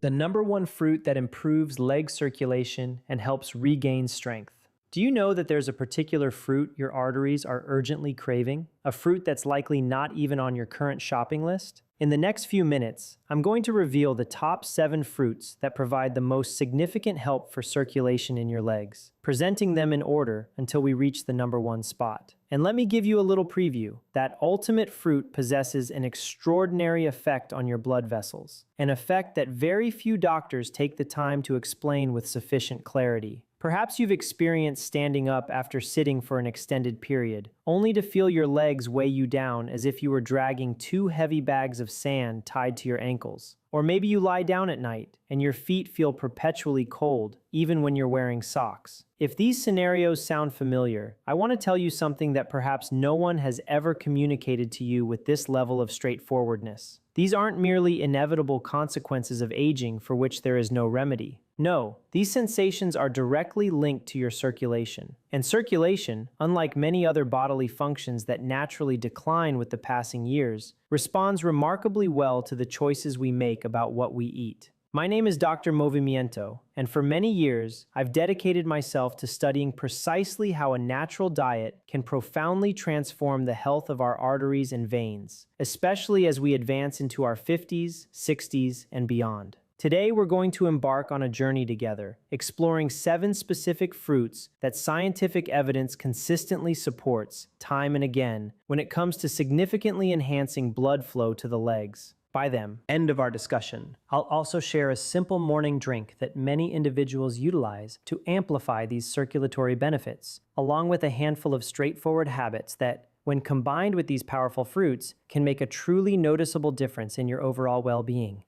The number one fruit that improves leg circulation and helps regain strength. Do you know that there's a particular fruit your arteries are urgently craving? A fruit that's likely not even on your current shopping list? In the next few minutes, I'm going to reveal the top 7 fruits that provide the most significant help for circulation in your legs, presenting them in order until we reach the number 1 spot. And let me give you a little preview. That ultimate fruit possesses an extraordinary effect on your blood vessels, an effect that very few doctors take the time to explain with sufficient clarity. Perhaps you've experienced standing up after sitting for an extended period, only to feel your legs weigh you down as if you were dragging 2 heavy bags of sand tied to your ankles. Or maybe you lie down at night and your feet feel perpetually cold, even when you're wearing socks. If these scenarios sound familiar, I want to tell you something that perhaps no one has ever communicated to you with this level of straightforwardness. These aren't merely inevitable consequences of aging for which there is no remedy. No, these sensations are directly linked to your circulation. And circulation, unlike many other bodily functions that naturally decline with the passing years, responds remarkably well to the choices we make about what we eat. My name is Dr. Movimiento, and for many years, I've dedicated myself to studying precisely how a natural diet can profoundly transform the health of our arteries and veins, especially as we advance into our 50s, 60s, and beyond. Today, we're going to embark on a journey together, exploring 7 specific fruits that scientific evidence consistently supports, time and again, when it comes to significantly enhancing blood flow to the legs. By them, end of our discussion. I'll also share a simple morning drink that many individuals utilize to amplify these circulatory benefits, along with a handful of straightforward habits that, when combined with these powerful fruits, can make a truly noticeable difference in your overall well-being.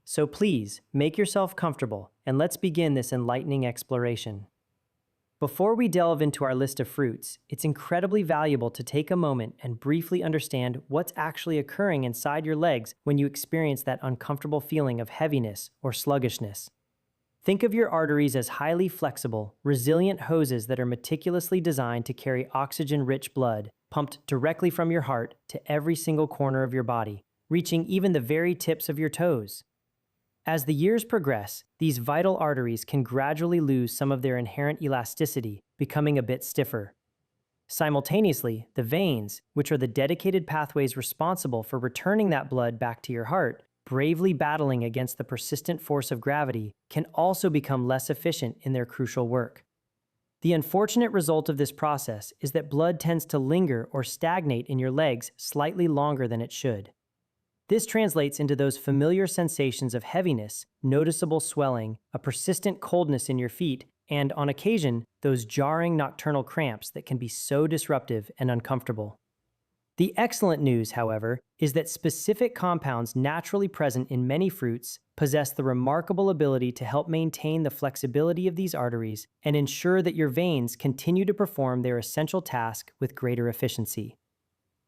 So please, make yourself comfortable, and let's begin this enlightening exploration. Before we delve into our list of fruits, it's incredibly valuable to take a moment and briefly understand what's actually occurring inside your legs when you experience that uncomfortable feeling of heaviness or sluggishness. Think of your arteries as highly flexible, resilient hoses that are meticulously designed to carry oxygen-rich blood, pumped directly from your heart to every single corner of your body, reaching even the very tips of your toes. As the years progress, these vital arteries can gradually lose some of their inherent elasticity, becoming a bit stiffer. Simultaneously, the veins, which are the dedicated pathways responsible for returning that blood back to your heart, bravely battling against the persistent force of gravity, can also become less efficient in their crucial work. The unfortunate result of this process is that blood tends to linger or stagnate in your legs slightly longer than it should. This translates into those familiar sensations of heaviness, noticeable swelling, a persistent coldness in your feet, and, on occasion, those jarring nocturnal cramps that can be so disruptive and uncomfortable. The excellent news, however, is that specific compounds naturally present in many fruits possess the remarkable ability to help maintain the flexibility of these arteries and ensure that your veins continue to perform their essential task with greater efficiency.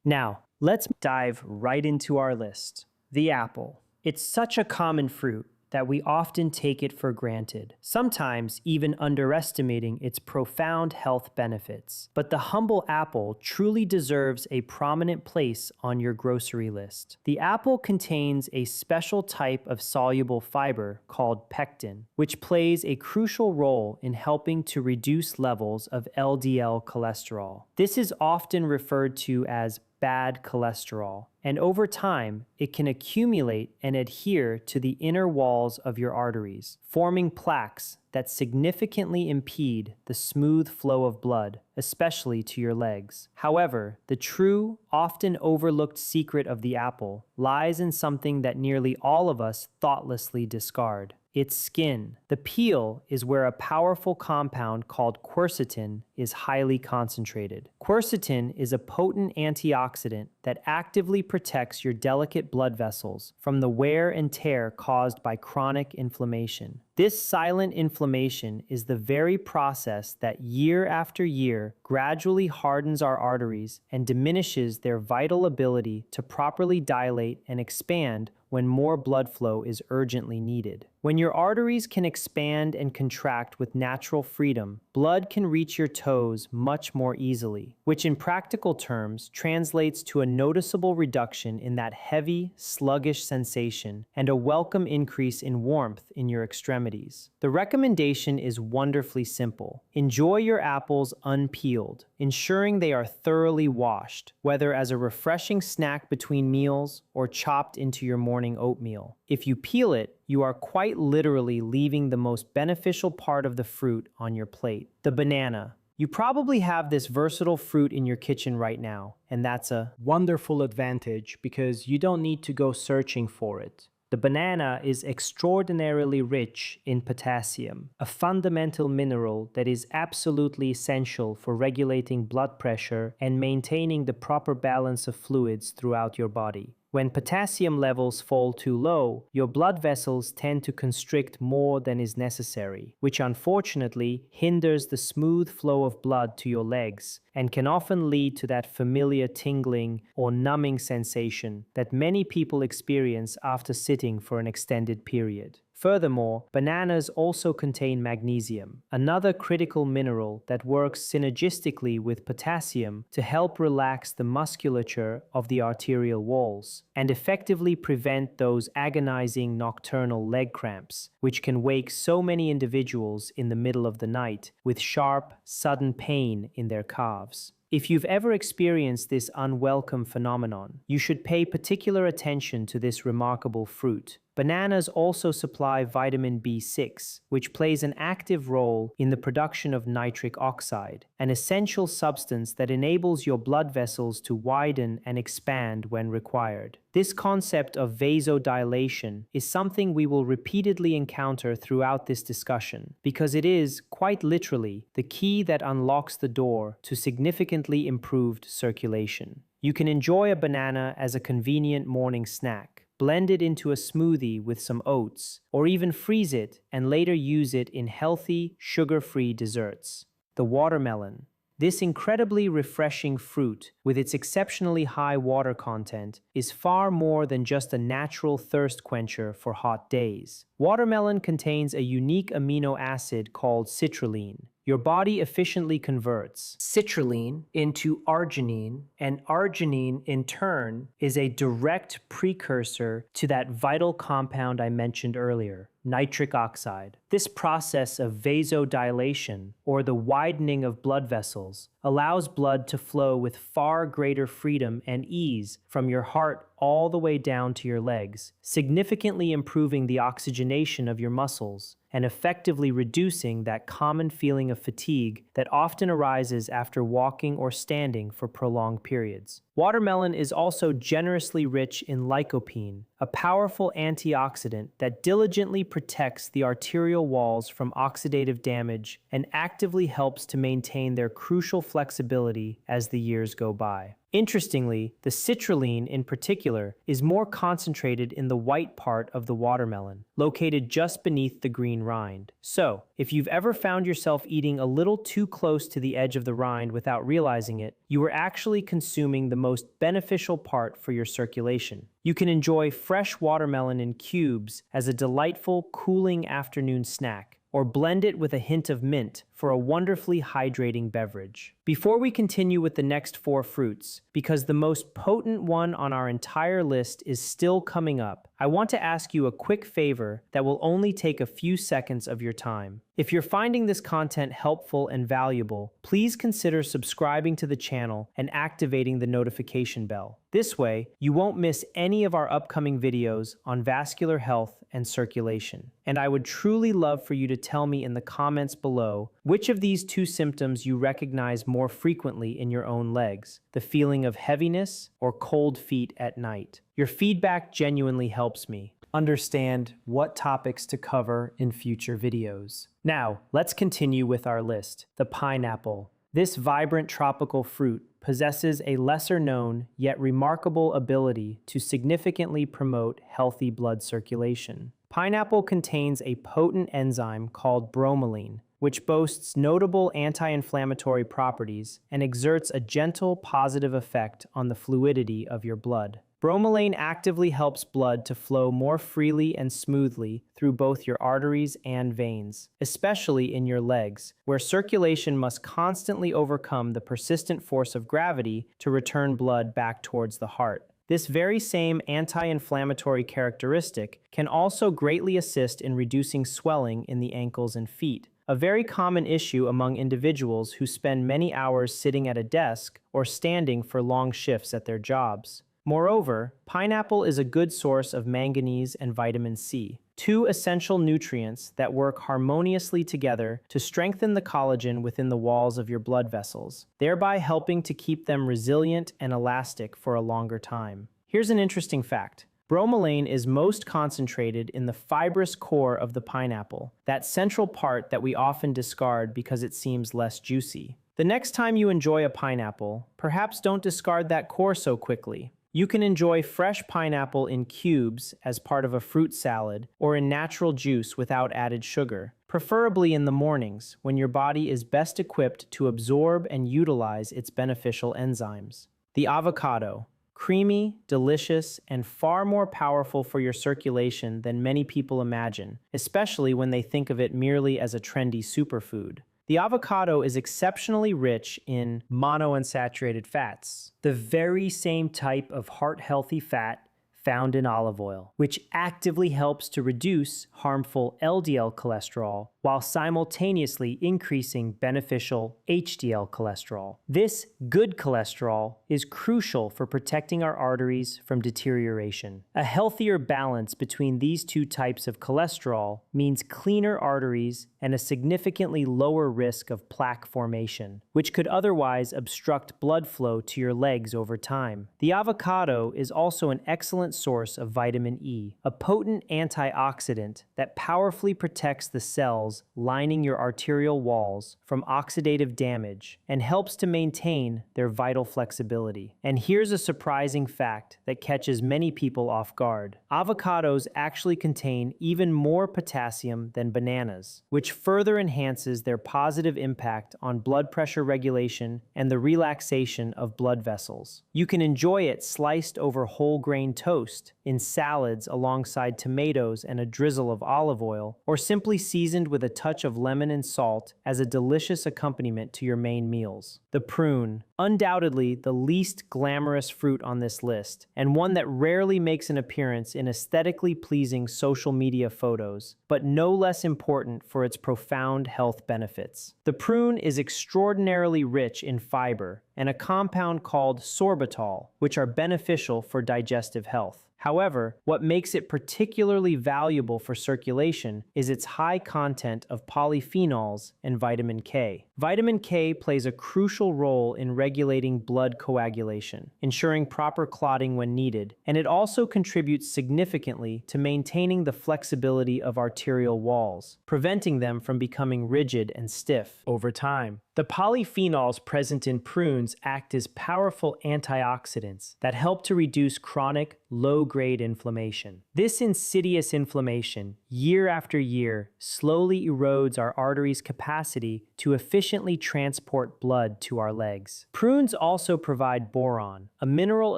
Now, let's dive right into our list. The apple. It's such a common fruit that we often take it for granted, sometimes even underestimating its profound health benefits. But the humble apple truly deserves a prominent place on your grocery list. The apple contains a special type of soluble fiber called pectin, which plays a crucial role in helping to reduce levels of LDL cholesterol. This is often referred to as bad cholesterol, and over time, it can accumulate and adhere to the inner walls of your arteries, forming plaques that significantly impede the smooth flow of blood, especially to your legs. However, the true, often overlooked secret of the apple lies in something that nearly all of us thoughtlessly discard: its skin. The peel is where a powerful compound called quercetin is highly concentrated. Quercetin is a potent antioxidant that actively protects your delicate blood vessels from the wear and tear caused by chronic inflammation. This silent inflammation is the very process that year after year gradually hardens our arteries and diminishes their vital ability to properly dilate and expand when more blood flow is urgently needed. When your arteries can expand and contract with natural freedom, blood can reach your toes much more easily, which in practical terms translates to a noticeable reduction in that heavy, sluggish sensation and a welcome increase in warmth in your extremities. The recommendation is wonderfully simple. Enjoy your apples unpeeled, ensuring they are thoroughly washed, whether as a refreshing snack between meals or chopped into your morning oatmeal. If you peel it, you are quite literally leaving the most beneficial part of the fruit on your plate, the banana. You probably have this versatile fruit in your kitchen right now, and that's a wonderful advantage because you don't need to go searching for it. The banana is extraordinarily rich in potassium, a fundamental mineral that is absolutely essential for regulating blood pressure and maintaining the proper balance of fluids throughout your body. When potassium levels fall too low, your blood vessels tend to constrict more than is necessary, which unfortunately hinders the smooth flow of blood to your legs and can often lead to that familiar tingling or numbing sensation that many people experience after sitting for an extended period. Furthermore, bananas also contain magnesium, another critical mineral that works synergistically with potassium to help relax the musculature of the arterial walls and effectively prevent those agonizing nocturnal leg cramps, which can wake so many individuals in the middle of the night with sharp, sudden pain in their calves. If you've ever experienced this unwelcome phenomenon, you should pay particular attention to this remarkable fruit. Bananas also supply vitamin B6, which plays an active role in the production of nitric oxide, an essential substance that enables your blood vessels to widen and expand when required. This concept of vasodilation is something we will repeatedly encounter throughout this discussion, because it is, quite literally, the key that unlocks the door to significantly improved circulation. You can enjoy a banana as a convenient morning snack, blend it into a smoothie with some oats, or even freeze it and later use it in healthy, sugar-free desserts. The watermelon. This incredibly refreshing fruit, with its exceptionally high water content, is far more than just a natural thirst quencher for hot days. Watermelon contains a unique amino acid called citrulline. Your body efficiently converts citrulline into arginine, and arginine, in turn, is a direct precursor to that vital compound I mentioned earlier, nitric oxide. This process of vasodilation, or the widening of blood vessels, allows blood to flow with far greater freedom and ease from your heart all the way down to your legs, significantly improving the oxygenation of your muscles and effectively reducing that common feeling of fatigue that often arises after walking or standing for prolonged periods. Watermelon is also generously rich in lycopene, a powerful antioxidant that diligently protects the arterial walls from oxidative damage and actively helps to maintain their crucial flexibility as the years go by. Interestingly, the citrulline in particular is more concentrated in the white part of the watermelon, located just beneath the green rind. So, if you've ever found yourself eating a little too close to the edge of the rind without realizing it, you are actually consuming the most beneficial part for your circulation. You can enjoy fresh watermelon in cubes as a delightful, cooling afternoon snack, or blend it with a hint of mint for a wonderfully hydrating beverage. Before we continue with the next 4 fruits, because the most potent one on our entire list is still coming up, I want to ask you a quick favor that will only take a few seconds of your time. If you're finding this content helpful and valuable, please consider subscribing to the channel and activating the notification bell. This way, you won't miss any of our upcoming videos on vascular health and circulation. And I would truly love for you to tell me in the comments below which of these 2 symptoms you recognize more frequently in your own legs, the feeling of heaviness or cold feet at night. Your feedback genuinely helps me understand what topics to cover in future videos. Now, let's continue with our list. The pineapple. This vibrant tropical fruit possesses a lesser-known yet remarkable ability to significantly promote healthy blood circulation. Pineapple contains a potent enzyme called bromelain, which boasts notable anti-inflammatory properties and exerts a gentle, positive effect on the fluidity of your blood. Bromelain actively helps blood to flow more freely and smoothly through both your arteries and veins, especially in your legs, where circulation must constantly overcome the persistent force of gravity to return blood back towards the heart. This very same anti-inflammatory characteristic can also greatly assist in reducing swelling in the ankles and feet, a very common issue among individuals who spend many hours sitting at a desk or standing for long shifts at their jobs. Moreover, pineapple is a good source of manganese and vitamin C, two essential nutrients that work harmoniously together to strengthen the collagen within the walls of your blood vessels, thereby helping to keep them resilient and elastic for a longer time. Here's an interesting fact. Bromelain is most concentrated in the fibrous core of the pineapple, that central part that we often discard because it seems less juicy. The next time you enjoy a pineapple, perhaps don't discard that core so quickly. You can enjoy fresh pineapple in cubes as part of a fruit salad or in natural juice without added sugar, preferably in the mornings when your body is best equipped to absorb and utilize its beneficial enzymes. The avocado. Creamy, delicious, and far more powerful for your circulation than many people imagine, especially when they think of it merely as a trendy superfood. The avocado is exceptionally rich in monounsaturated fats, the very same type of heart-healthy fat found in olive oil, which actively helps to reduce harmful LDL cholesterol while simultaneously increasing beneficial HDL cholesterol. This good cholesterol is crucial for protecting our arteries from deterioration. A healthier balance between these two types of cholesterol means cleaner arteries and a significantly lower risk of plaque formation, which could otherwise obstruct blood flow to your legs over time. The avocado is also an excellent source of vitamin E, a potent antioxidant that powerfully protects the cells lining your arterial walls from oxidative damage and helps to maintain their vital flexibility. And here's a surprising fact that catches many people off guard. Avocados actually contain even more potassium than bananas, which further enhances their positive impact on blood pressure regulation and the relaxation of blood vessels. You can enjoy it sliced over whole grain toast, in salads alongside tomatoes and a drizzle of olive oil, or simply seasoned with a touch of lemon and salt as a delicious accompaniment to your main meals. The prune, undoubtedly the least glamorous fruit on this list, and one that rarely makes an appearance in aesthetically pleasing social media photos, but no less important for its profound health benefits. The prune is extraordinarily rich in fiber and a compound called sorbitol, which are beneficial for digestive health. However, what makes it particularly valuable for circulation is its high content of polyphenols and vitamin K. Vitamin K plays a crucial role in regulating blood coagulation, ensuring proper clotting when needed, and it also contributes significantly to maintaining the flexibility of arterial walls, preventing them from becoming rigid and stiff over time. The polyphenols present in prunes act as powerful antioxidants that help to reduce chronic, low-grade inflammation. This insidious inflammation, year after year, slowly erodes our arteries' capacity to efficiently transport blood to our legs. Prunes also provide boron, a mineral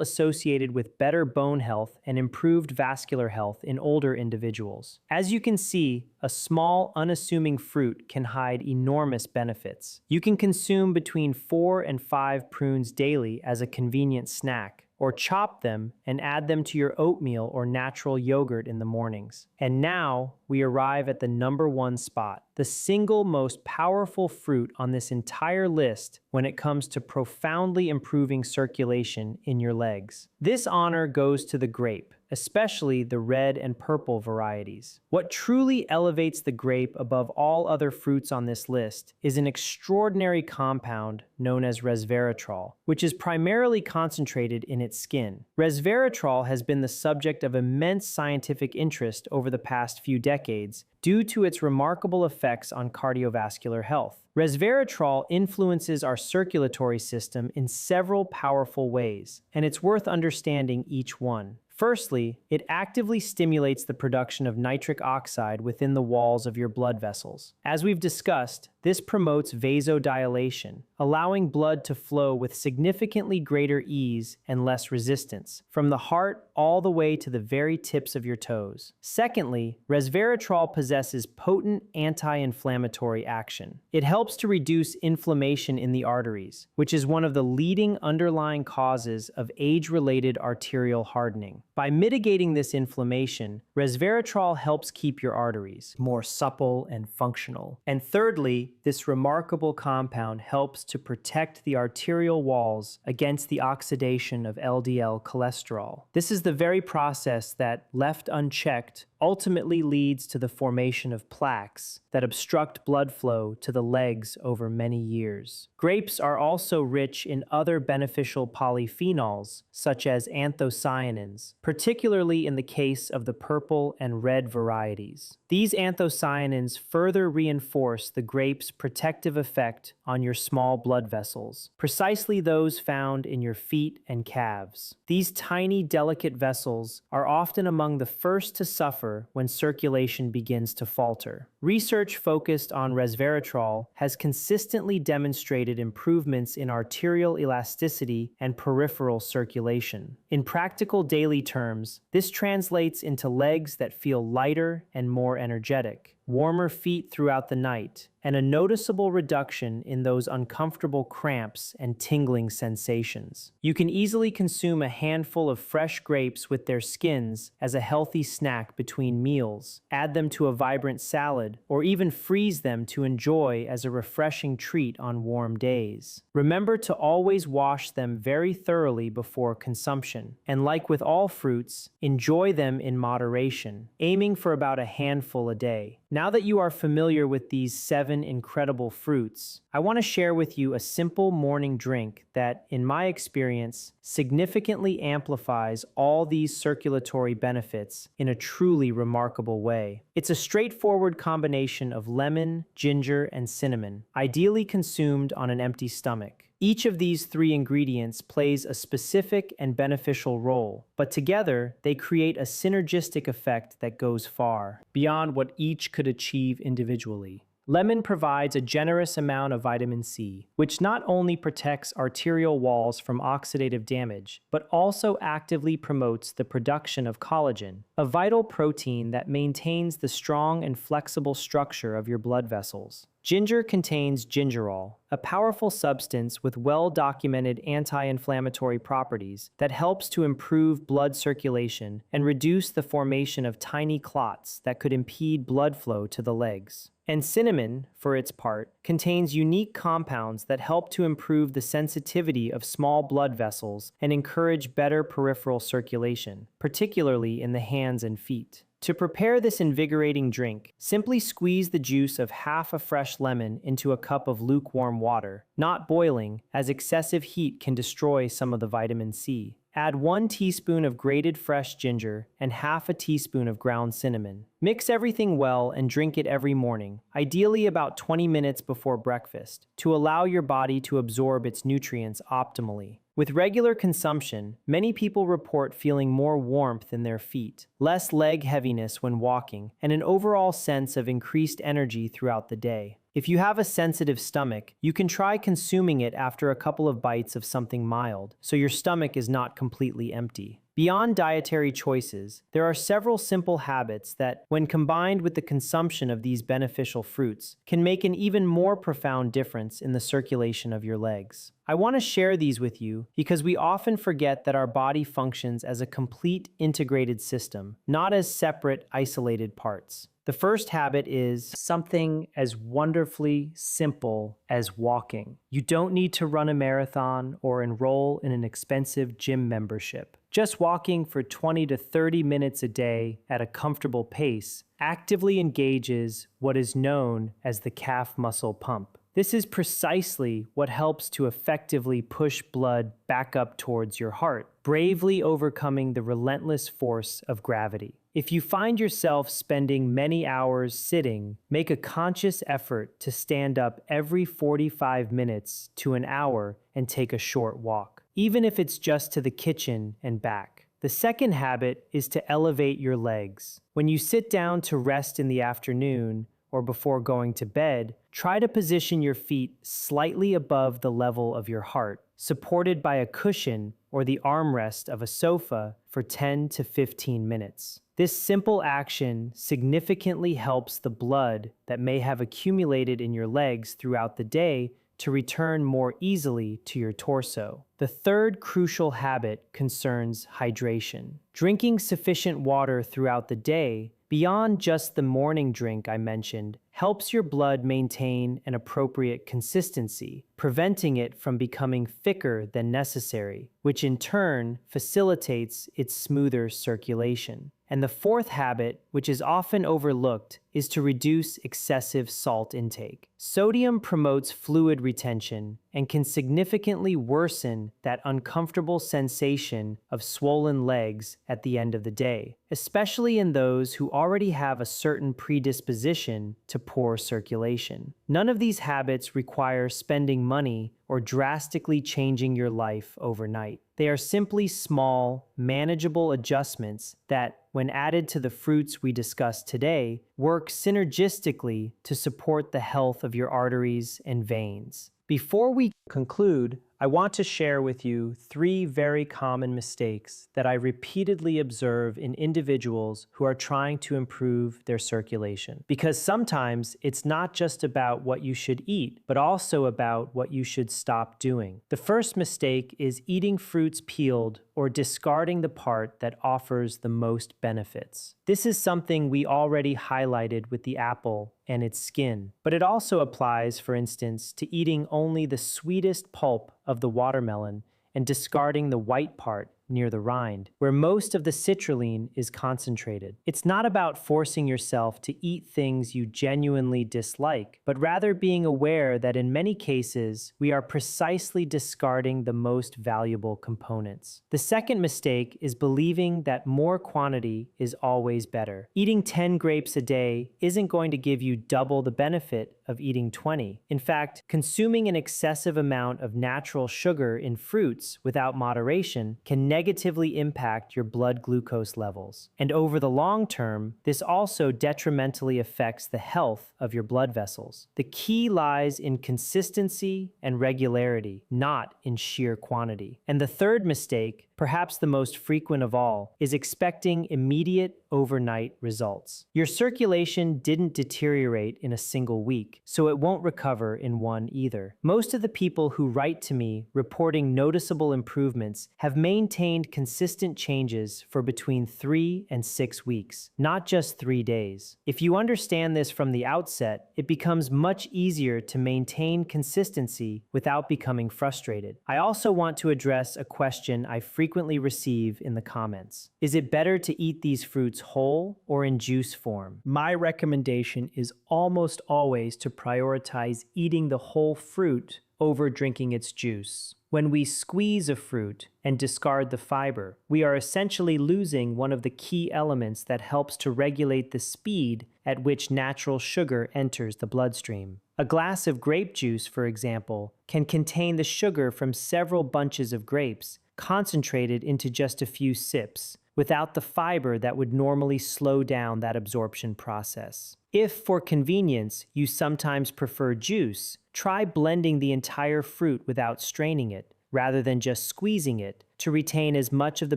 associated with better bone health and improved vascular health in older individuals. As you can see, a small, unassuming fruit can hide enormous benefits. You can consume between 4 and 5 prunes daily as a convenient snack, or chop them and add them to your oatmeal or natural yogurt in the mornings. And now we arrive at the number 1 spot, the single most powerful fruit on this entire list when it comes to profoundly improving circulation in your legs. This honor goes to the grape, especially the red and purple varieties. What truly elevates the grape above all other fruits on this list is an extraordinary compound known as resveratrol, which is primarily concentrated in its skin. Resveratrol has been the subject of immense scientific interest over the past few decades due to its remarkable effects on cardiovascular health. Resveratrol influences our circulatory system in several powerful ways, and it's worth understanding each one. Firstly, it actively stimulates the production of nitric oxide within the walls of your blood vessels. As we've discussed, This promotes vasodilation, allowing blood to flow with significantly greater ease and less resistance, from the heart all the way to the very tips of your toes. Secondly, resveratrol possesses potent anti-inflammatory action. It helps to reduce inflammation in the arteries, which is one of the leading underlying causes of age-related arterial hardening. By mitigating this inflammation, resveratrol helps keep your arteries more supple and functional. And thirdly, this remarkable compound helps to protect the arterial walls against the oxidation of LDL cholesterol. This is the very process that, left unchecked, ultimately leads to the formation of plaques that obstruct blood flow to the legs over many years. Grapes are also rich in other beneficial polyphenols, such as anthocyanins, particularly in the case of the purple and red varieties. These anthocyanins further reinforce the grape's protective effect on your small blood vessels, precisely those found in your feet and calves. These tiny, delicate vessels are often among the first to suffer when circulation begins to falter. Research focused on resveratrol has consistently demonstrated improvements in arterial elasticity and peripheral circulation. In practical daily terms, this translates into legs that feel lighter and more energetic, warmer feet throughout the night, and a noticeable reduction in those uncomfortable cramps and tingling sensations. You can easily consume a handful of fresh grapes with their skins as a healthy snack between meals, add them to a vibrant salad, or even freeze them to enjoy as a refreshing treat on warm days. Remember to always wash them very thoroughly before consumption, and like with all fruits, enjoy them in moderation, aiming for about a handful a day. Now that you are familiar with these 7 incredible fruits, I want to share with you a simple morning drink that, in my experience, significantly amplifies all these circulatory benefits in a truly remarkable way. It's a straightforward combination of lemon, ginger, and cinnamon, ideally consumed on an empty stomach. Each of these 3 ingredients plays a specific and beneficial role, but together they create a synergistic effect that goes far beyond what each could achieve individually. Lemon provides a generous amount of vitamin C, which not only protects arterial walls from oxidative damage, but also actively promotes the production of collagen, a vital protein that maintains the strong and flexible structure of your blood vessels. Ginger contains gingerol, a powerful substance with well-documented anti-inflammatory properties that helps to improve blood circulation and reduce the formation of tiny clots that could impede blood flow to the legs. And cinnamon, for its part, contains unique compounds that help to improve the sensitivity of small blood vessels and encourage better peripheral circulation, particularly in the hands and feet. To prepare this invigorating drink, simply squeeze the juice of half a fresh lemon into a cup of lukewarm water, not boiling, as excessive heat can destroy some of the vitamin C. Add 1 teaspoon of grated fresh ginger and half a teaspoon of ground cinnamon. Mix everything well and drink it every morning, ideally about 20 minutes before breakfast, to allow your body to absorb its nutrients optimally. With regular consumption, many people report feeling more warmth in their feet, less leg heaviness when walking, and an overall sense of increased energy throughout the day. If you have a sensitive stomach, you can try consuming it after a couple of bites of something mild, so your stomach is not completely empty. Beyond dietary choices, there are several simple habits that, when combined with the consumption of these beneficial fruits, can make an even more profound difference in the circulation of your legs. I want to share these with you because we often forget that our body functions as a complete integrated system, not as separate, isolated parts. The first habit is something as wonderfully simple as walking. You don't need to run a marathon or enroll in an expensive gym membership. Just walking for 20 to 30 minutes a day at a comfortable pace actively engages what is known as the calf muscle pump. This is precisely what helps to effectively push blood back up towards your heart, bravely overcoming the relentless force of gravity. If you find yourself spending many hours sitting, make a conscious effort to stand up every 45 minutes to an hour and take a short walk, even if it's just to the kitchen and back. The second habit is to elevate your legs. When you sit down to rest in the afternoon, or before going to bed, try to position your feet slightly above the level of your heart, supported by a cushion or the armrest of a sofa for 10 to 15 minutes. This simple action significantly helps the blood that may have accumulated in your legs throughout the day to return more easily to your torso. The third crucial habit concerns hydration. Drinking sufficient water throughout the day, beyond just the morning drink I mentioned, helps your blood maintain an appropriate consistency, preventing it from becoming thicker than necessary, which in turn facilitates its smoother circulation. And the fourth habit, which is often overlooked, is to reduce excessive salt intake. Sodium promotes fluid retention and can significantly worsen that uncomfortable sensation of swollen legs at the end of the day, especially in those who already have a certain predisposition to poor circulation. None of these habits require spending money or drastically changing your life overnight. They are simply small, manageable adjustments that, when added to the fruits we discussed today, work synergistically to support the health of your arteries and veins. Before we conclude, I want to share with you 3 very common mistakes that I repeatedly observe in individuals who are trying to improve their circulation. Because sometimes it's not just about what you should eat, but also about what you should stop doing. The first mistake is eating fruits peeled or discarding the part that offers the most benefits. This is something we already highlighted with the apple and its skin, but it also applies, for instance, to eating only the sweetest pulp of the watermelon and discarding the white part near the rind, where most of the citrulline is concentrated. It's not about forcing yourself to eat things you genuinely dislike, but rather being aware that in many cases, we are precisely discarding the most valuable components. The second mistake is believing that more quantity is always better. Eating 10 grapes a day isn't going to give you double the benefit of eating 20. In fact, consuming an excessive amount of natural sugar in fruits without moderation can negatively impact your blood glucose levels. And over the long term, this also detrimentally affects the health of your blood vessels. The key lies in consistency and regularity, not in sheer quantity. And the third mistake, perhaps the most frequent of all, is expecting immediate overnight results. Your circulation didn't deteriorate in a single week, so it won't recover in one either. Most of the people who write to me reporting noticeable improvements have maintained consistent changes for between 3 and 6 weeks, not just 3 days. If you understand this from the outset, it becomes much easier to maintain consistency without becoming frustrated. I also want to address a question I frequently receive in the comments. Is it better to eat these fruits whole or in juice form? My recommendation is almost always to prioritize eating the whole fruit over drinking its juice. When we squeeze a fruit and discard the fiber, we are essentially losing one of the key elements that helps to regulate the speed at which natural sugar enters the bloodstream. A glass of grape juice, for example, can contain the sugar from several bunches of grapes, concentrated into just a few sips, without the fiber that would normally slow down that absorption process. If, for convenience, you sometimes prefer juice, try blending the entire fruit without straining it, rather than just squeezing it, to retain as much of the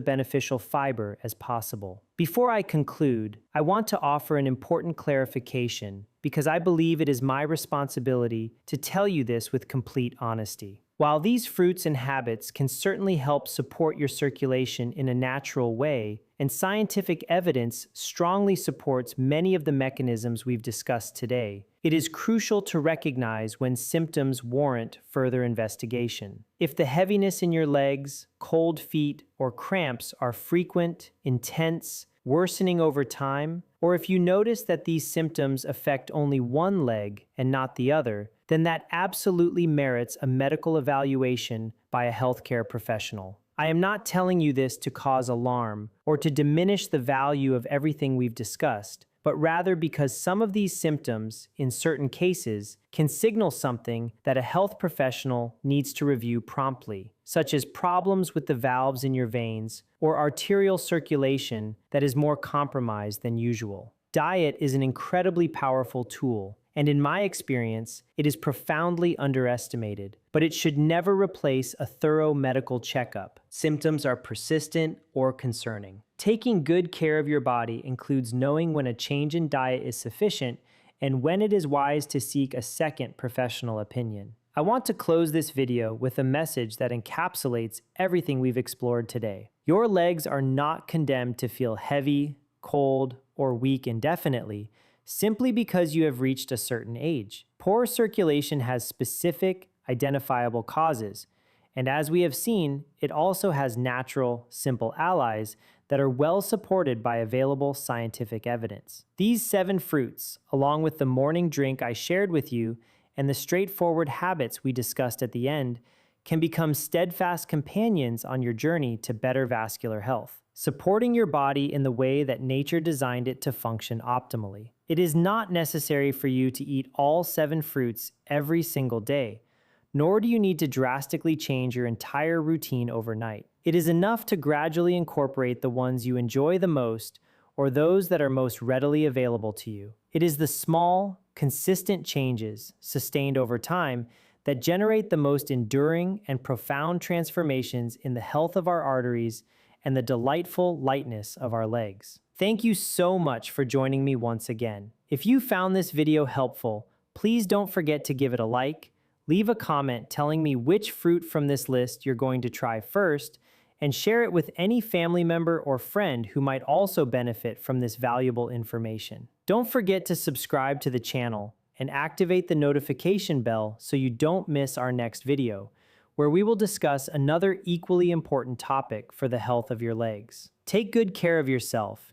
beneficial fiber as possible. Before I conclude, I want to offer an important clarification because I believe it is my responsibility to tell you this with complete honesty. While these fruits and habits can certainly help support your circulation in a natural way, and scientific evidence strongly supports many of the mechanisms we've discussed today, it is crucial to recognize when symptoms warrant further investigation. If the heaviness in your legs, cold feet, or cramps are frequent, intense, worsening over time, or if you notice that these symptoms affect only one leg and not the other, then that absolutely merits a medical evaluation by a healthcare professional. I am not telling you this to cause alarm or to diminish the value of everything we've discussed, but rather because some of these symptoms, in certain cases, can signal something that a health professional needs to review promptly, such as problems with the valves in your veins or arterial circulation that is more compromised than usual. Diet is an incredibly powerful tool, and in my experience, it is profoundly underestimated, but it should never replace a thorough medical checkup. Symptoms are persistent or concerning. Taking good care of your body includes knowing when a change in diet is sufficient and when it is wise to seek a second professional opinion. I want to close this video with a message that encapsulates everything we've explored today. Your legs are not condemned to feel heavy, cold, or weak indefinitely, simply because you have reached a certain age. Poor circulation has specific, identifiable causes, and as we have seen, it also has natural, simple allies that are well supported by available scientific evidence. These 7 fruits, along with the morning drink I shared with you and the straightforward habits we discussed at the end, can become steadfast companions on your journey to better vascular health, supporting your body in the way that nature designed it to function optimally. It is not necessary for you to eat all 7 fruits every single day, nor do you need to drastically change your entire routine overnight. It is enough to gradually incorporate the ones you enjoy the most or those that are most readily available to you. It is the small, consistent changes sustained over time that generate the most enduring and profound transformations in the health of our arteries and the delightful lightness of our legs. Thank you so much for joining me once again. If you found this video helpful, please don't forget to give it a like, leave a comment telling me which fruit from this list you're going to try first, and share it with any family member or friend who might also benefit from this valuable information. Don't forget to subscribe to the channel and activate the notification bell so you don't miss our next video, where we will discuss another equally important topic for the health of your legs. Take good care of yourself